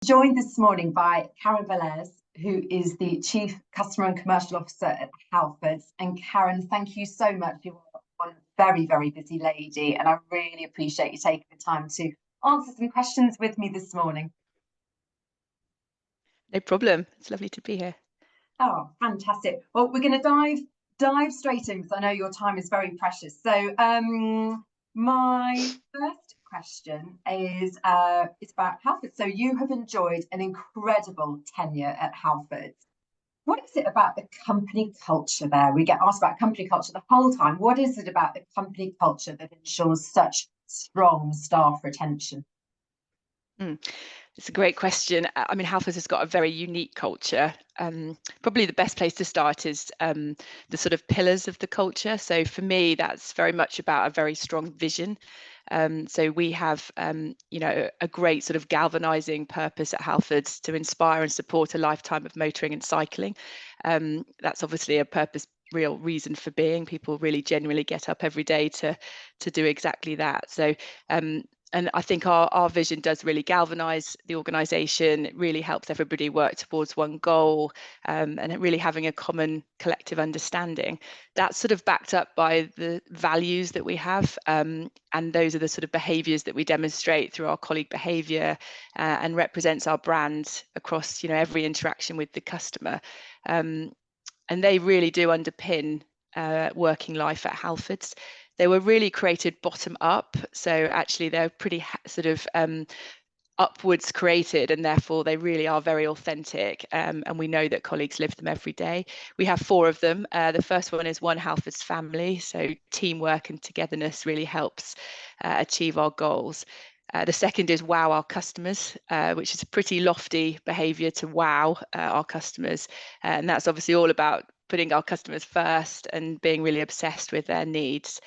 Joined this morning by Karen Bellairs, who is the Chief Customer and Commercial Officer at Halfords. And Karen, thank you so much. You're one very, very busy lady, and I really appreciate you taking the time to answer some questions with me this morning. No problem. It's lovely to be here. Oh, fantastic. Well, we're going to dive straight in because I know your time is very precious. So my first question is it's about Halfords. So you have enjoyed an incredible tenure at Halfords. What is it about the company culture there? We get asked about company culture the whole time. What is it about the company culture that ensures such strong staff retention? It's a great question. I mean, Halfords has got a very unique culture. Probably the best place to start is the sort of pillars of the culture. So for me, that's very much about a very strong vision. So we have, a great sort of galvanizing purpose at Halfords to inspire and support a lifetime of motoring and cycling. That's obviously a real reason for being. People really genuinely get up every day to do exactly that. So and I think our vision does really galvanise the organisation. It really helps everybody work towards one goal, and really having a common collective understanding. That's sort of backed up by the values that we have, and those are the sort of behaviours that we demonstrate through our colleague behaviour, and represents our brand across every interaction with the customer. And they really do underpin working life at Halfords. They were really created bottom up, so actually they're pretty sort of upwards created, and therefore they really are very authentic, and we know that colleagues live them every day. We have 4 of them. The first one is One Halfords Family, so teamwork and togetherness really helps achieve our goals. The second is Wow Our Customers, which is a pretty lofty behaviour to wow our customers, and that's obviously all about putting our customers first and being really obsessed with their needs.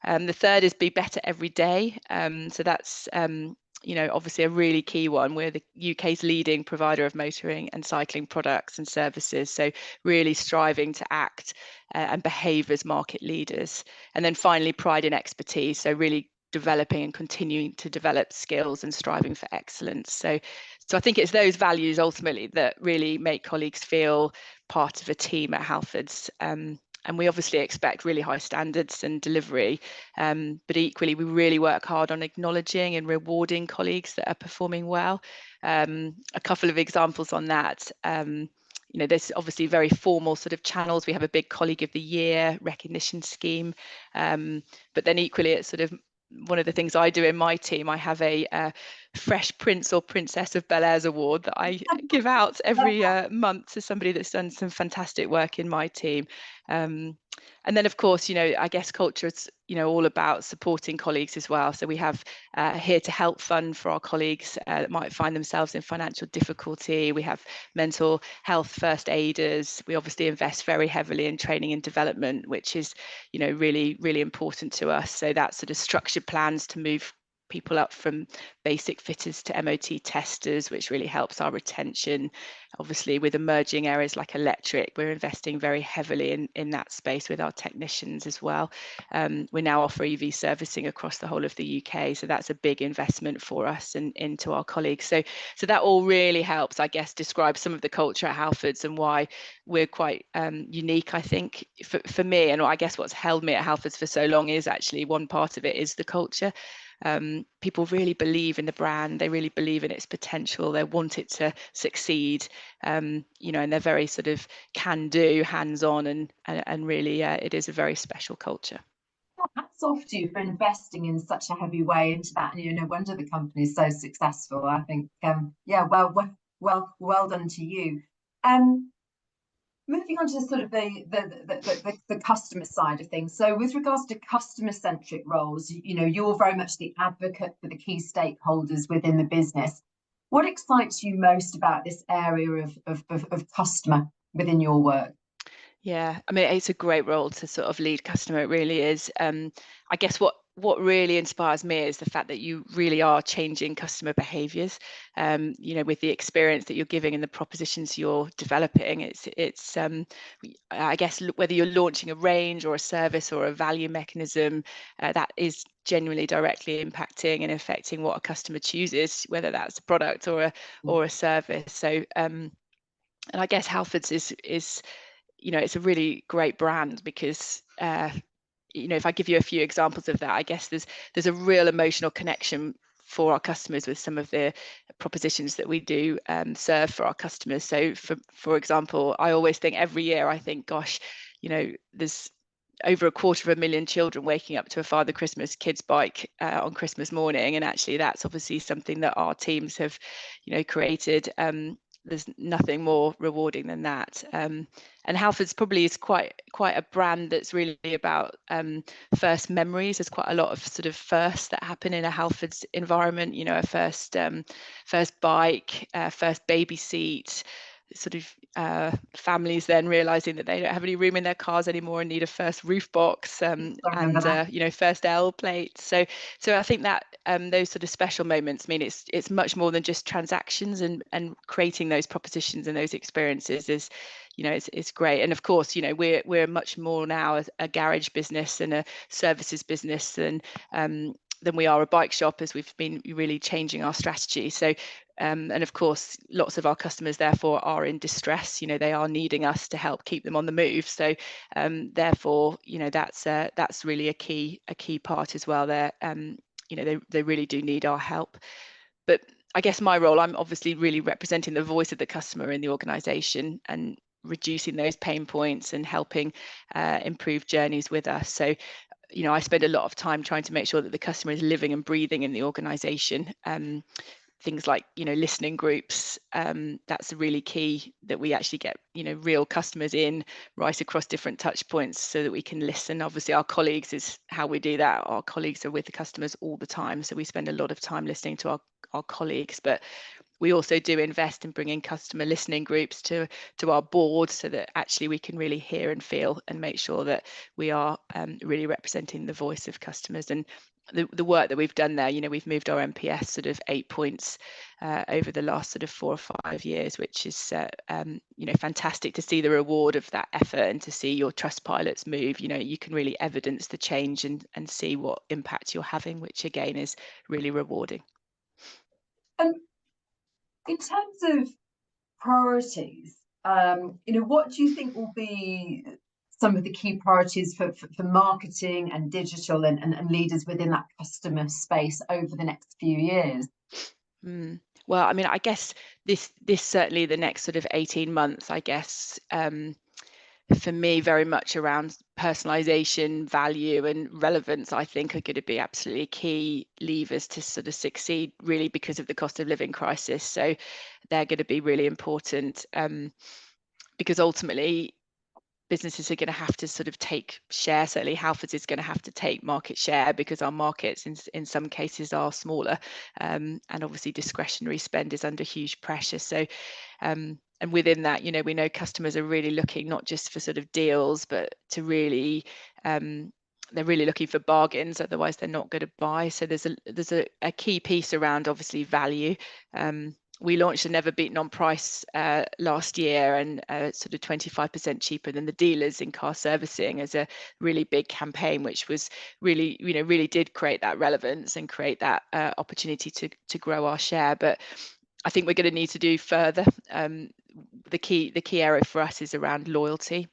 The third is Be Better Every Day. So that's obviously a really key one. We're the UK's leading provider of motoring and cycling products and services, so really striving to act and behave as market leaders. And then finally, Pride in Expertise, so really developing and continuing to develop skills and striving for excellence. So I think it's those values ultimately that really make colleagues feel part of a team at Halfords. And we obviously expect really high standards and delivery, but equally we really work hard on acknowledging and rewarding colleagues that are performing well. A couple of examples on that. There's obviously very formal sort of channels. We have a big Colleague of the Year recognition scheme, but then equally it's sort of one of the things I do in my team. I have a Fresh Prince or Princess of Bellairs award that I give out every month to somebody that's done some fantastic work in my team. And then, of course, I guess culture is, all about supporting colleagues as well. So we have Here to Help fund for our colleagues that might find themselves in financial difficulty. We have mental health first aiders. We obviously invest very heavily in training and development, which is, really, really important to us. So that's sort of structured plans to move people up from basic fitters to MOT testers, which really helps our retention. Obviously, with emerging areas like electric, we're investing very heavily in that space with our technicians as well. We now offer EV servicing across the whole of the UK, so that's a big investment for us and into our colleagues. So that all really helps, I guess, describe some of the culture at Halfords and why we're quite unique, I think, for me. And I guess what's held me at Halfords for so long is actually one part of it is the culture. People really believe in the brand, they really believe in its potential, they want it to succeed, and they're very sort of can-do, hands-on, and really it is a very special culture. Hats off to you for investing in such a heavy way into that, and no wonder the company is so successful. I think well done to you. Moving on to sort of the customer side of things. So with regards to customer-centric roles, you're very much the advocate for the key stakeholders within the business. What excites you most about this area of customer within your work? Yeah, I mean, it's a great role to sort of lead customer. It really is. I guess what what really inspires me is the fact that you really are changing customer behaviors. With the experience that you're giving and the propositions you're developing, it's I guess whether you're launching a range or a service or a value mechanism, that is genuinely directly impacting and affecting what a customer chooses, whether that's a product or a service. So and I guess Halfords is it's a really great brand because if I give you a few examples of that, I guess there's a real emotional connection for our customers with some of the propositions that we do serve for our customers. So for example, I always think every year, I think, gosh, there's over 250,000 children waking up to a Father Christmas kids bike on Christmas morning, and actually that's obviously something that our teams have created. There's nothing more rewarding than that. And Halfords probably is quite a brand that's really about first memories. There's quite a lot of sort of firsts that happen in a Halfords environment. A first bike, first baby seat, sort of families then realizing that they don't have any room in their cars anymore and need a first roof box, and first L plates. So I think that those sort of special moments mean it's much more than just transactions, and creating those propositions and those experiences is it's great. And of course we're much more now a garage business and a services business than we are a bike shop, as we've been really changing our strategy. So and of course, lots of our customers therefore are in distress. They are needing us to help keep them on the move. So therefore, that's really a key part as well. There, they really do need our help. But I guess my role, I'm obviously really representing the voice of the customer in the organisation and reducing those pain points and helping improve journeys with us. So I spend a lot of time trying to make sure that the customer is living and breathing in the organisation. Things like listening groups, that's really key, that we actually get real customers in right across different touch points so that we can listen. Obviously our colleagues is how we do that. Our colleagues are with the customers all the time, so we spend a lot of time listening to our colleagues, but we also do invest in bringing customer listening groups to our board so that actually we can really hear and feel and make sure that we are really representing the voice of customers. And the work that we've done there, we've moved our NPS sort of 8 points over the last sort of 4 or 5 years, which is fantastic to see the reward of that effort and to see your trust pilots move. You can really evidence the change and see what impact you're having, which again is really rewarding. In terms of priorities, what do you think will be some of the key priorities for marketing and digital and leaders within that customer space over the next few years? Well, I mean, I guess this certainly the next sort of 18 months, I guess, for me, very much around personalization, value and relevance, I think are going to be absolutely key levers to sort of succeed, really, because of the cost of living crisis. So they're going to be really important, because ultimately businesses are going to have to sort of take share. Certainly Halfords is going to have to take market share because our markets in some cases are smaller, and obviously discretionary spend is under huge pressure. So and within that, we know customers are really looking not just for sort of deals, but to really they're really looking for bargains, otherwise they're not going to buy. So there's a key piece around obviously value. We launched a never beaten on price last year, and sort of 25% cheaper than the dealers in car servicing as a really big campaign, which was really, really did create that relevance and create that opportunity to grow our share. But I think we're going to need to do further. The key area for us is around loyalty,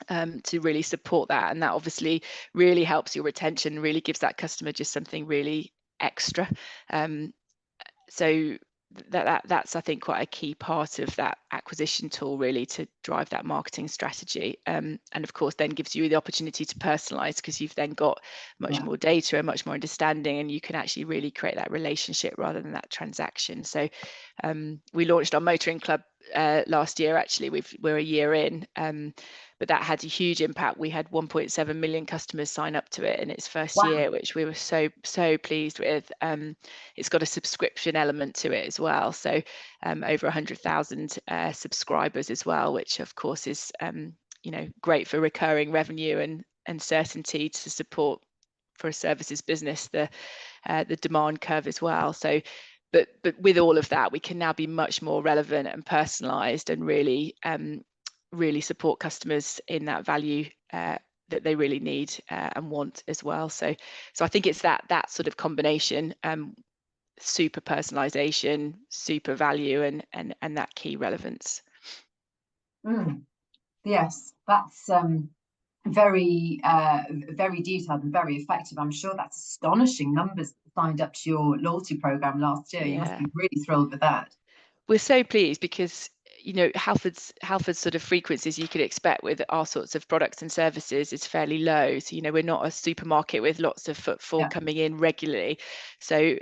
to really support that, and that obviously really helps your retention, really gives that customer just something really extra. So that's I think quite a key part of that acquisition tool, really, to drive that marketing strategy, and of course then gives you the opportunity to personalize, because you've then got much more data and much more understanding, and you can actually really create that relationship rather than that transaction. So we launched our motoring club last year. Actually, we're a year in, but that had a huge impact. We had 1.7 million customers sign up to it in its first year, which we were so pleased with. It's got a subscription element to it as well, so over 100,000 subscribers as well, which of course is great for recurring revenue and certainty to support for a services business, the demand curve as well. So, but with all of that, we can now be much more relevant and personalised, and really really support customers in that value that they really need and want as well. So I think it's that sort of combination, super personalisation, super value, and that key relevance. Yes, that's very very detailed and very effective. I'm sure that's astonishing numbers signed up to your loyalty program last year. You must be really thrilled with that. We're so pleased because, you know, Halfords sort of frequencies you could expect with our sorts of products and services is fairly low. So, you know, we're not a supermarket with lots of footfall coming in regularly. So,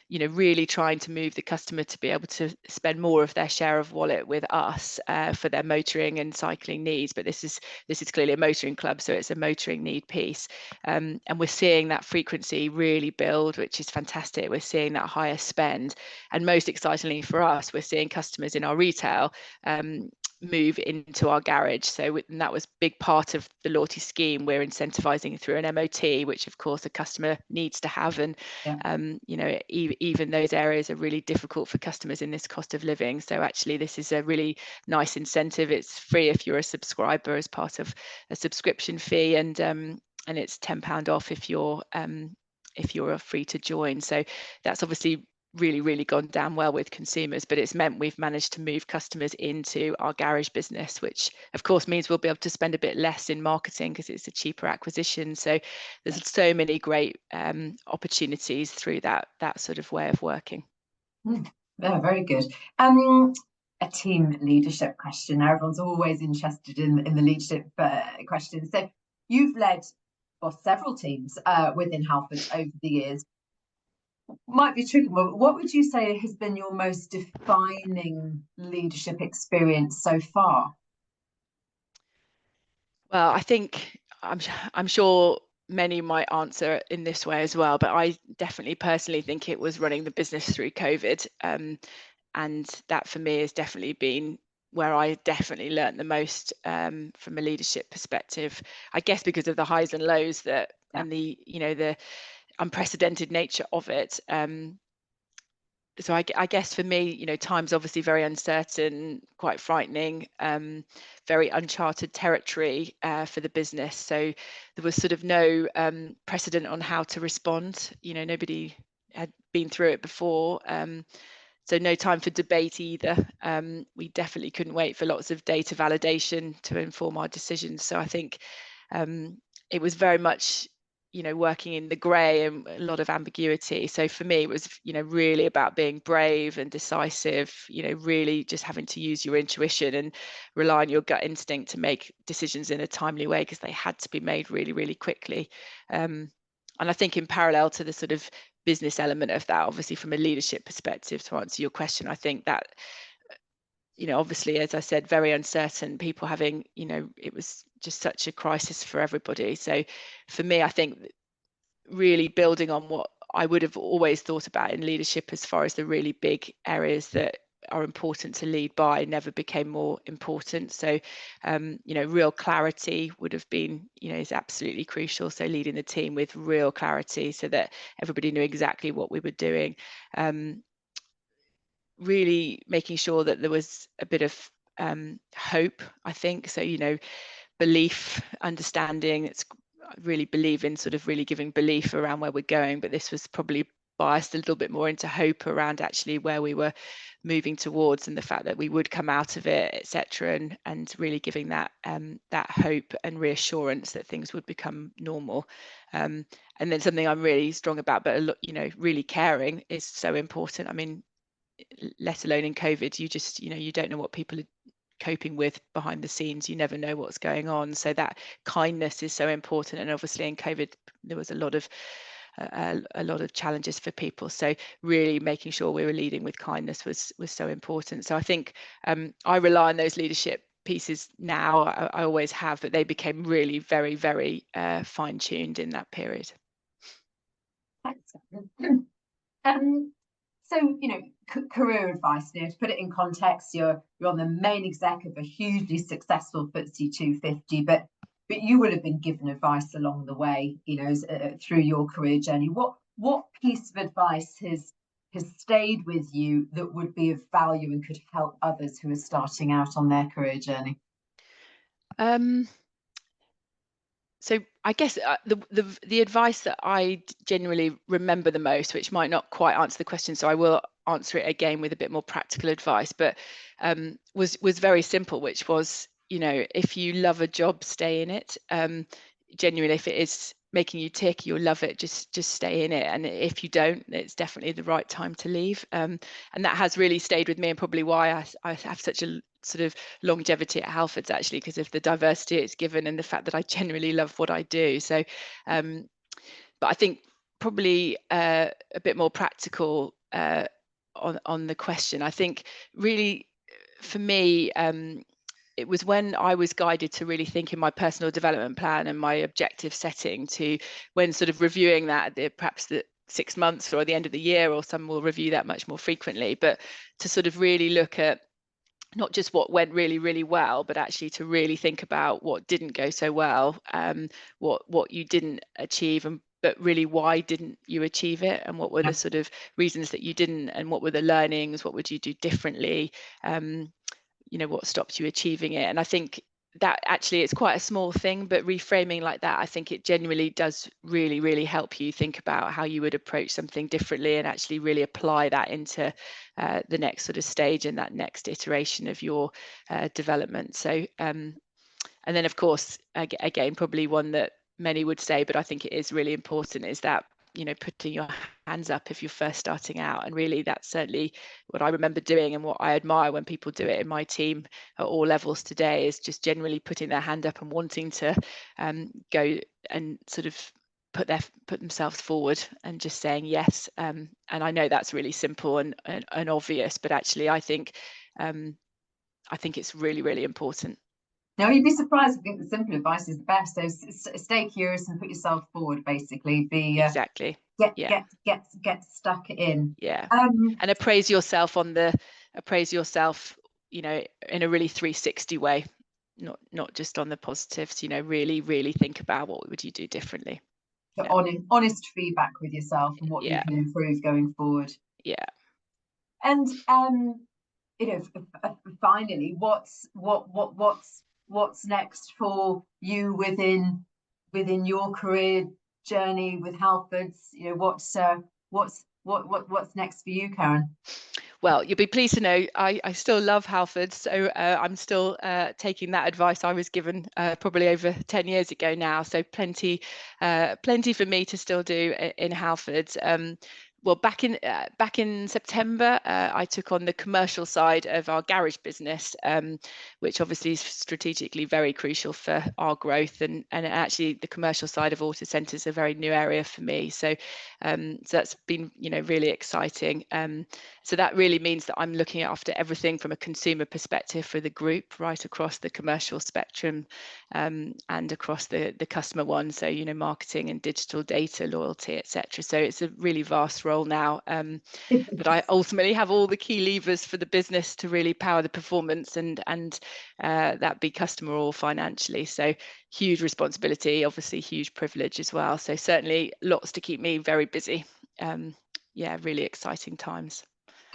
you know, really trying to move the customer to be able to spend more of their share of wallet with us for their motoring and cycling needs. But this is clearly a motoring club, so it's a motoring need piece. And we're seeing that frequency really build, which is fantastic. We're seeing that higher spend. And most excitingly for us, we're seeing customers in our retail move into our garage. So and that was a big part of the loyalty scheme. We're incentivizing through an MOT, which of course a customer needs to have. And you know, even those areas are really difficult for customers in this cost of living. So actually this is a really nice incentive. It's free if you're a subscriber as part of a subscription fee, and it's £10 off if you're free to join. So that's obviously really gone down well with consumers, but it's meant we've managed to move customers into our garage business, which of course means we'll be able to spend a bit less in marketing because it's a cheaper acquisition. So there's so many great opportunities through that sort of way of working. Yeah, very good. A team leadership question. Everyone's always interested in the leadership question. So you've led several teams within Halfords over the years. Might be tricky, but what would you say has been your most defining leadership experience so far? Well, I think I'm sure many might answer in this way as well, but I definitely personally think it was running the business through COVID, and that for me has definitely been where I definitely learnt the most from a leadership perspective. I guess because of the highs and lows that and the, you know, the unprecedented nature of it. So I guess for me, you know, time's obviously very uncertain, quite frightening, very uncharted territory for the business. So there was sort of no precedent on how to respond. You know, nobody had been through it before. So no time for debate either. We definitely couldn't wait for lots of data validation to inform our decisions. So I think it was very much, you know, working in the grey and a lot of ambiguity. So for me, it was, you know, really about being brave and decisive, you know, really just having to use your intuition and rely on your gut instinct to make decisions in a timely way, because they had to be made really quickly. And I think in parallel to the sort of business element of that, obviously from a leadership perspective, to answer your question, I think that, you know, obviously, as I said, very uncertain, people having, you know, it was just such a crisis for everybody. So for me, I think really building on what I would have always thought about in leadership as far as the really big areas that are important to lead by never became more important. So, you know, real clarity would have been, you know, is absolutely crucial. So leading the team with real clarity so that everybody knew exactly what we were doing. Really making sure that there was a bit of hope, I think. So, you know, belief, understanding. It's I really believe in sort of really giving belief around where we're going, but this was probably biased a little bit more into hope around actually where we were moving towards and the fact that we would come out of it, etc., and really giving that that hope and reassurance that things would become normal. And then something I'm really strong about, but a lot, you know, really caring is so important. I mean, let alone in COVID, you just, you know, you don't know what people are coping with behind the scenes. You never know what's going on. So that kindness is so important. And obviously in COVID, there was a lot of challenges for people. So really making sure we were leading with kindness was so important. So I think I rely on those leadership pieces now. I always have, but they became really very fine-tuned in that period. Thanks. So, you know, career advice, you know, to put it in context, you're on the main exec of a hugely successful FTSE 250, but but you will have been given advice along the way, you know, through your career journey. What piece of advice has stayed with you that would be of value and could help others who are starting out on their career journey? So I guess the advice that I generally remember the most, which might not quite answer the question, so I will answer it again with a bit more practical advice, but was very simple, which was, you know, if you love a job, stay in it. Genuinely, if it is making you tick, you'll love it, just stay in it. And if you don't, it's definitely the right time to leave. And that has really stayed with me, and probably why I have such a sort of longevity at Halfords, actually, because of the diversity it's given and the fact that I genuinely love what I do. So but I think probably a bit more practical on the question. I think really for me, it was when I was guided to really think in my personal development plan and my objective setting, to when sort of reviewing that perhaps the 6 months or the end of the year, or some will review that much more frequently, but to sort of really look at not just what went really, really well, but actually to really think about what didn't go so well, what you didn't achieve, and but really why didn't you achieve it, and what were the sort of reasons that you didn't, and what were the learnings, what would you do differently, you know, what stopped you achieving it. And I think that actually it's quite a small thing, but reframing like that, I think it genuinely does really, really help you think about how you would approach something differently, and actually really apply that into the next sort of stage and that next iteration of your development. So and then of course, again, probably one that many would say, but I think it is really important, is that, you know, putting your hands up if you're first starting out. And really that's certainly what I remember doing, and what I admire when people do it in my team at all levels today, is just generally putting their hand up and wanting to go and sort of put themselves forward and just saying yes. And I know that's really simple and obvious, but actually I think it's really, really important. No, you'd be surprised. I think the simple advice is the best. So stay curious and put yourself forward. Basically, be Exactly. Yeah. get stuck in. Yeah. And appraise yourself, you know, in a really 360 way, not just on the positives. You know, really, really think about what would you do differently. So honest feedback with yourself and what you can improve going forward. Yeah. And you know, finally, what's next for you within your career journey with Halfords? You know, what's next for you, Karen? Well, you'll be pleased to know I still love Halfords, so I'm still taking that advice I was given probably over 10 years ago now. So plenty for me to still do in Halfords. Well, back in September, I took on the commercial side of our garage business, which obviously is strategically very crucial for our growth, and actually the commercial side of auto centres is a very new area for me. So that's been, you know, really exciting. So that really means that I'm looking after everything from a consumer perspective for the group, right across the commercial spectrum, and across the customer one. So, you know, marketing and digital data, loyalty, etc. So it's a really vast role now, but I ultimately have all the key levers for the business to really power the performance, and that be customer or financially. So huge responsibility, obviously huge privilege as well. So certainly lots to keep me very busy. Yeah, really exciting times.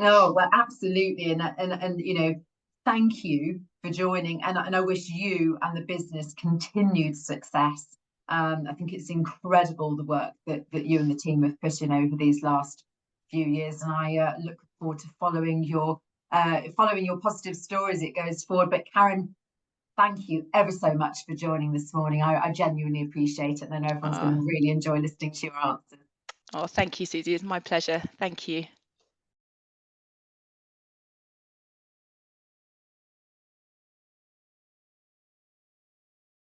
Oh, well, absolutely. And you know, thank you for joining. And I wish you and the business continued success. I think it's incredible the work that you and the team have put in over these last few years. And I look forward to following your positive story as it goes forward. But Karen, thank you ever so much for joining this morning. I genuinely appreciate it. And I know everyone's going to really enjoy listening to your answers. Oh, thank you, Suzie. It's my pleasure. Thank you.